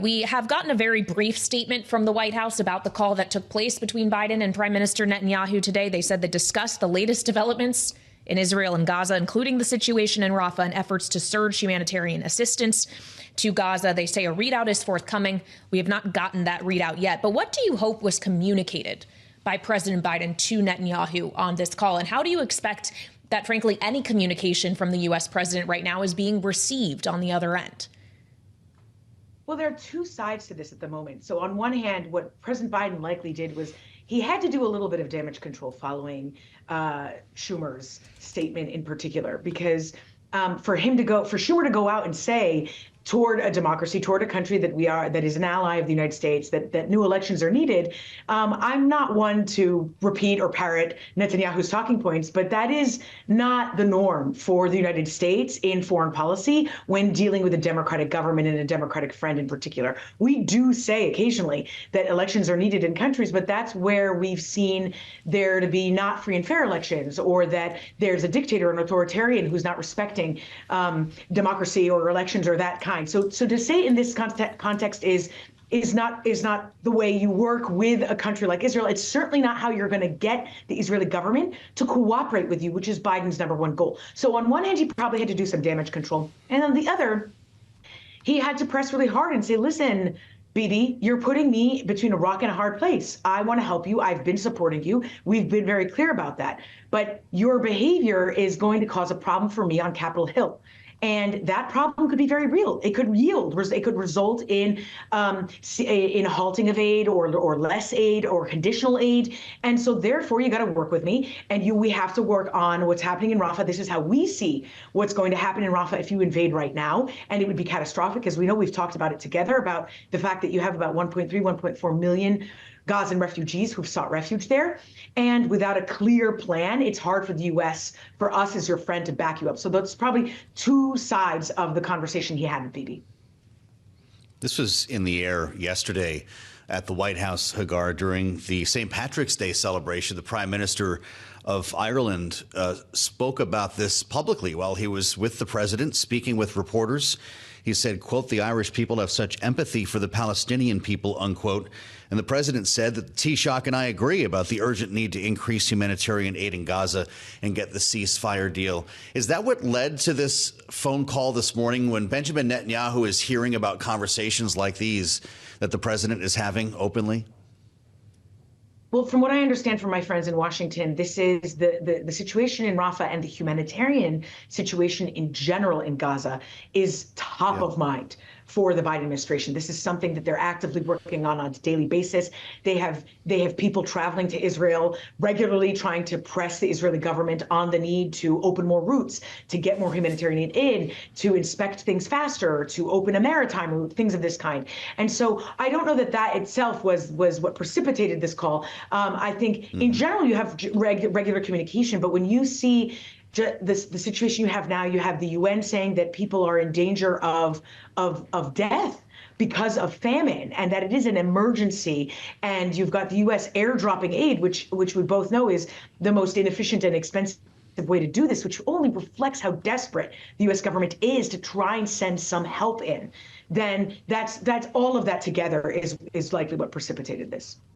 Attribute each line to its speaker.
Speaker 1: We have gotten a very brief statement from the White House about the call that took place between Biden and Prime Minister Netanyahu today. They said they discussed the latest developments in Israel and Gaza, including the situation in Rafah and efforts to surge humanitarian assistance to Gaza. They say a readout is forthcoming. We have not gotten that readout yet. But what do you hope was communicated by President Biden to Netanyahu on this call? And how do you expect that, frankly, any communication from the U.S. president right now is being received on the other end?
Speaker 2: Well, there are two sides to this at the moment. So on one hand, what President Biden likely did was he had to do a little bit of damage control following Schumer's statement in particular, because for Schumer to go out and say toward a democracy, toward a country that is an ally of the United States, that new elections are needed. I'm not one to repeat or parrot Netanyahu's talking points, but that is not the norm for the United States in foreign policy when dealing with a democratic government and a democratic friend in particular. We do say occasionally that elections are needed in countries, but that's where we've seen there to be not free and fair elections, or that there's a dictator, an authoritarian who's not respecting democracy or elections or that kind. So to say in this context is not the way you work with a country like Israel. It's certainly not how you're going to get the Israeli government to cooperate with you, which is Biden's #1 goal. So on one hand, he probably had to do some damage control, and on the other, he had to press really hard and say, listen, Bibi, you're putting me between a rock and a hard place. I want to help you. I've been supporting you. We've been very clear about that. But your behavior is going to cause a problem for me on Capitol Hill. And that problem could be very real. It could result in a halting of aid or less aid or conditional aid. And so therefore, you got to work with me, and we have to work on what's happening in Rafah. This is how we see what's going to happen in Rafah if you invade right now. And it would be catastrophic, as we know. We've talked about it together, about the fact that you have about 1.4 million Gazan refugees who've sought refuge there. And without a clear plan, it's hard for the U.S., for us as your friend, to back you up. So that's probably two sides of the conversation he had with Bibi.
Speaker 3: This was in the air yesterday at the White House, Hagar, during the St. Patrick's Day celebration. The Prime Minister of Ireland spoke about this publicly while he was with the president, speaking with reporters. He said, quote, "The Irish people have such empathy for the Palestinian people," unquote. And the president said that Taoiseach and I agree about the urgent need to increase humanitarian aid in Gaza and get the ceasefire deal. Is that what led to this phone call this morning, when Benjamin Netanyahu is hearing about conversations like these that the president is having openly?
Speaker 2: Well, from what I understand from my friends in Washington, this is the situation in Rafah and the humanitarian situation in general in Gaza is top of mind for the Biden administration. This is something that they're actively working on a daily basis. They have people traveling to Israel regularly, trying to press the Israeli government on the need to open more routes, to get more humanitarian aid in, to inspect things faster, to open a maritime route, things of this kind. And so I don't know that itself was what precipitated this call. I think in general you have regular communication, but when you see the situation you have now, you have the UN saying that people are in danger of death because of famine, and that it is an emergency. And you've got the U.S. airdropping aid, which we both know is the most inefficient and expensive way to do this, which only reflects how desperate the U.S. government is to try and send some help in. Then that's all of that together is likely what precipitated this.